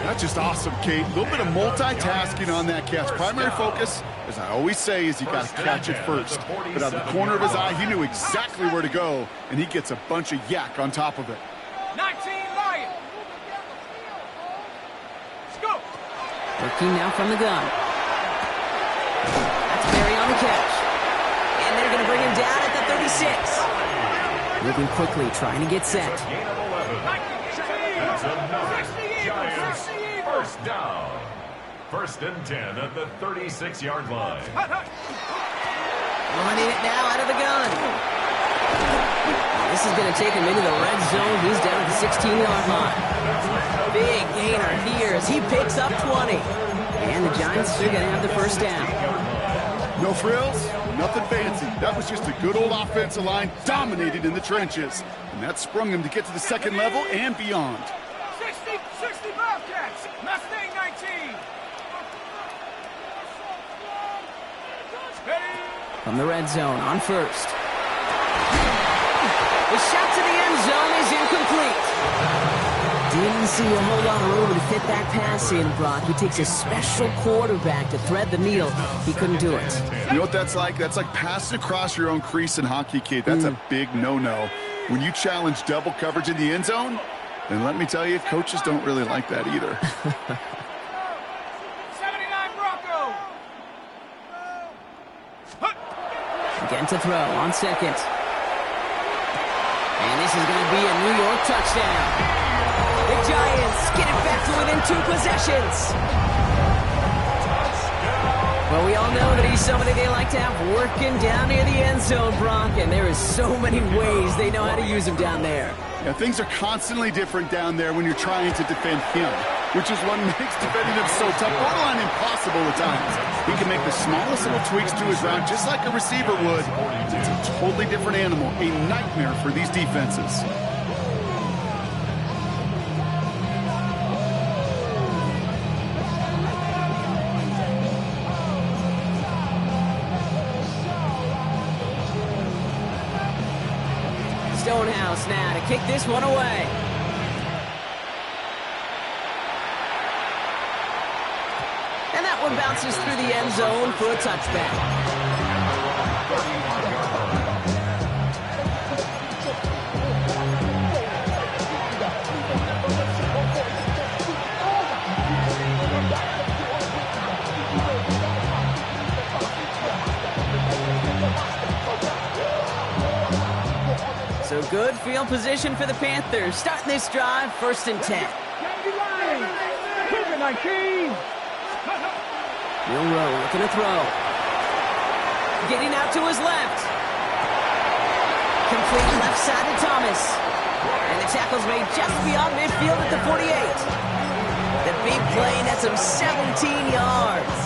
That's just awesome, Kate. A little bit of multitasking on that catch. Primary focus, as I always say, is you got to catch it first. But out of the corner of his eye, he knew exactly where to go, and he gets a bunch of yak on top of it. 19, Lion. Let's go. Working now from the gun. That's Barry on the catch. And they're going to bring him down at the 36. Moving quickly, trying to get set. That's another Giants first down. 1st and 10 at the 36-yard line. Running it now out of the gun. This is going to take him into the red zone. He's down at the 16-yard line. Big gainer here as he picks up 20. And the Giants are going to have the first down. No frills, nothing fancy. That was just a good old offensive line dominating in the trenches. And that sprung him to get to the second level and beyond. 60 Bobcats. Mustang 19. From the red zone on 1st. The shot to the end zone is incomplete. Didn't see a whole lot of room to fit that pass in, Brock. He takes a special quarterback to thread the needle. He couldn't do it. You know what that's like? That's like passing across your own crease in hockey, Kate. That's a big no-no. When you challenge double coverage in the end zone, then let me tell you, coaches don't really like that either. 79 Bronco. Again to throw on 2nd. And this is going to be a New York touchdown. The Giants get it back to within 2 possessions. Well, we all know that he's somebody they like to have working down near the end zone, Brock, and there is so many ways they know how to use him down there. Yeah, things are constantly different down there when you're trying to defend him, which is what makes defending him so tough, borderline impossible at times. He can make the smallest little tweaks to his route just like a receiver would. It's a totally different animal, a nightmare for these defenses. Stonehouse now to kick this one away. And that one bounces through the end zone for a touchback. So good field position for the Panthers. Starting this drive, 1st and 10. Milrow looking to throw. Getting out to his left. Complete left side to Thomas. And the tackle's made just beyond midfield at the 48. The big play nets him 17 yards.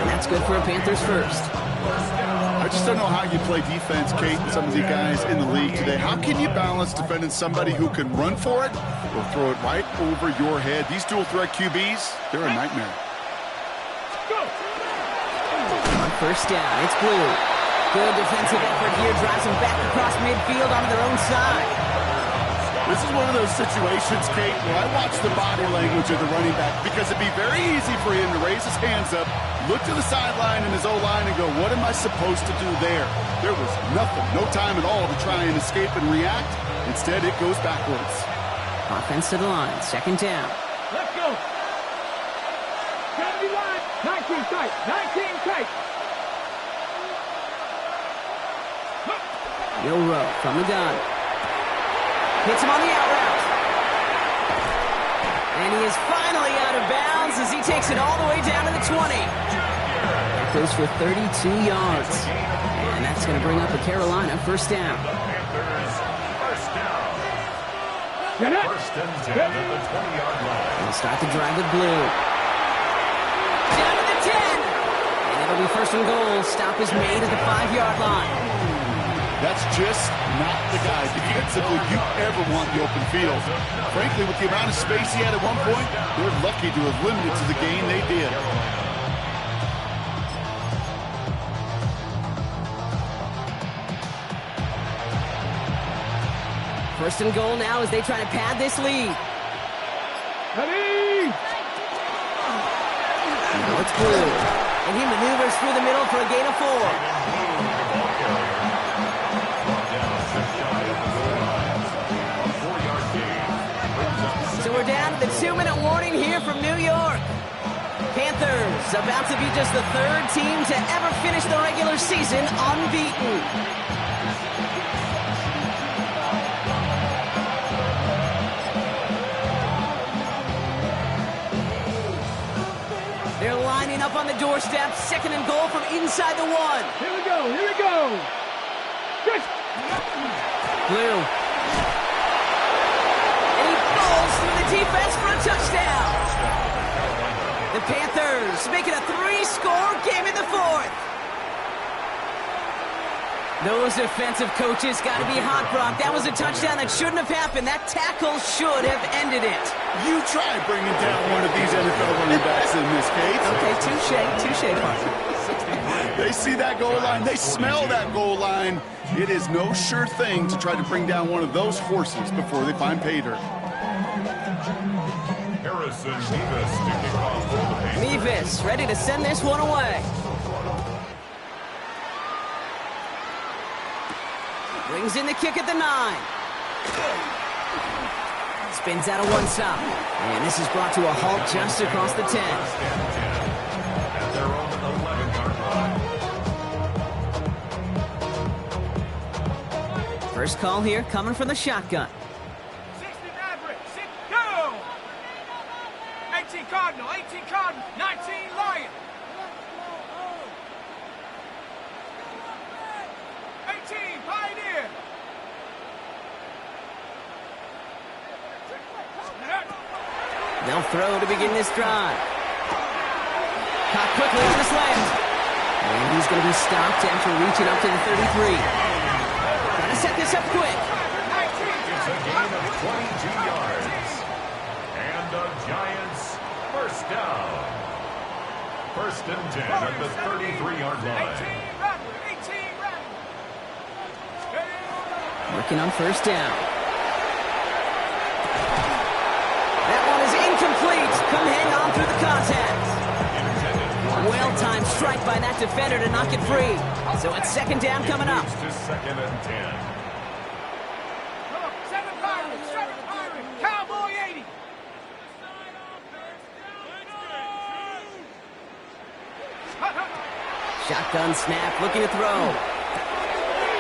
And that's good for a Panthers first. I just don't know how you play defense, Kate, and some of the guys in the league today. How can you balance defending somebody who can run for it or throw it right over your head? These dual threat QBs, they're a nightmare. On 1st down, it's Blue. Good defensive effort here, drives them back across midfield onto their own side. This is one of those situations, Kate, where I watch the body language of the running back because it'd be very easy for him to raise his hands up, look to the sideline and his O-line and go, what am I supposed to do there? There was nothing, no time at all to try and escape and react. Instead, it goes backwards. Offense to the line, 2nd down. Let's go. 70 line, 19 tight, 19 tight. Milrow from the gun. Hits him on the out route. And he is finally out of bounds as he takes it all the way down to the 20. That goes for 32 yards. And that's going to bring up a Carolina 1st down. First and 10 at the 20-yard line. They'll start the drive with Blue. Down to the 10. And it'll be 1st and goal. Stop is made at the 5-yard line. That's just not the guy defensively you ever want in the open field. Frankly, with the amount of space he had at one point, they're lucky to have limited to the gain they did. 1st and goal now as they try to pad this lead. Ready? Now it's Blue. And he maneuvers through the middle for a gain of 4. So we're down to the 2-minute warning here from New York. Panthers about to be just the 3rd team to ever finish the regular season unbeaten. They're lining up on the doorstep, 2nd and goal from inside the 1. Here we go, here we go. Blue. Through the defense for a touchdown. The Panthers make it a 3-score game in the 4th. Those defensive coaches got to be hot, Brock. That was a touchdown that shouldn't have happened. That tackle should have ended it. You try bringing down one of these NFL running backs in this case. Okay, touche, partner. They see that goal line. They smell that goal line. It is no sure thing to try to bring down one of those horses before they find pay dirt. Mevis ready to send this one away. Brings in the kick at the 9. Spins out of one side. And this is brought to a halt just across the 10. At their own 11-yard line. First call here coming from the shotgun. 60 Maverick, 6, go! 18 Cardinal, 19 Lion. They'll throw to begin this drive. Caught quickly on the slant. And he's going to be stopped after reaching up to the 33. Got to set this up quick. It's a gain of 22 yards. And the Giants first down. First and 10 at the 33-yard line. 18 run. Working on first down. That one is incomplete. Come hang on through the contact. Well-timed strike by that defender to knock it free. So it's second down coming up. To second and 10. Seven Pirates. Cowboy 80. Shotgun snap, looking to throw.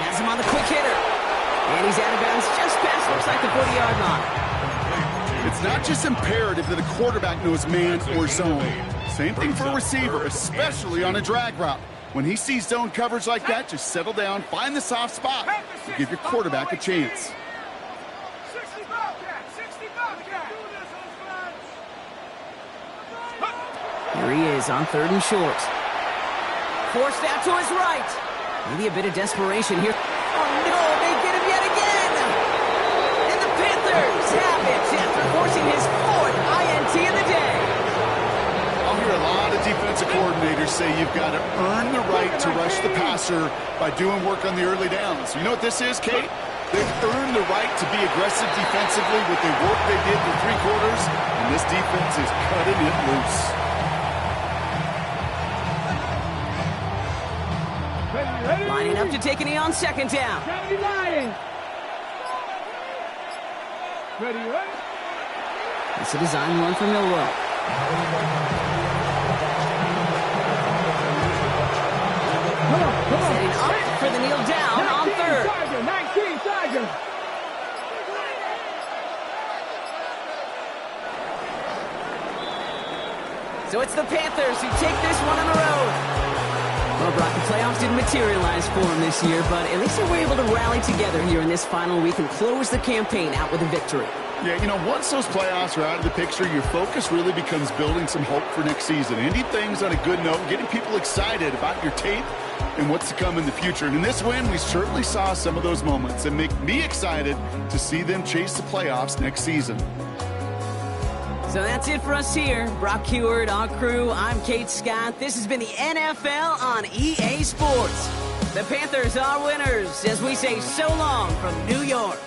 Has him on the quick hitter. And he's out of bounds just past, looks like the 40-yard line. It's not just imperative that a quarterback knows man or zone. Same thing for a receiver, especially on a drag route. When he sees zone coverage like that, just settle down, find the soft spot, and give your quarterback a chance. 60 Bobcat. Here he is on third and short. Forced out to his right. Maybe a bit of desperation here. Oh no, they get him yet again. And the Panthers have it after forcing his fourth INT of the day. I'll hear a lot of defensive coordinators say you've got to earn the right to rush the passer by doing work on the early downs. You know what this is, Kate? They've earned the right to be aggressive defensively with the work they did for 3 quarters, and this defense is cutting it loose. Lining up to take a knee on second down. Ready? It's a design run for Millwall. Setting up for the kneel down on third. 19 Tiger. So it's the Panthers who take this one on the road. Well, Brock, the playoffs didn't materialize for them this year, but at least they were able to rally together here in this final week and close the campaign out with a victory. Yeah, you know, once those playoffs are out of the picture, your focus really becomes building some hope for next season. Ending things on a good note, getting people excited about your tape and what's to come in the future. And in this win, we certainly saw some of those moments and make me excited to see them chase the playoffs next season. So that's it for us here. Brock Heward, our crew, I'm Kate Scott. This has been the NFL on EA Sports. The Panthers are winners as we say so long from New York.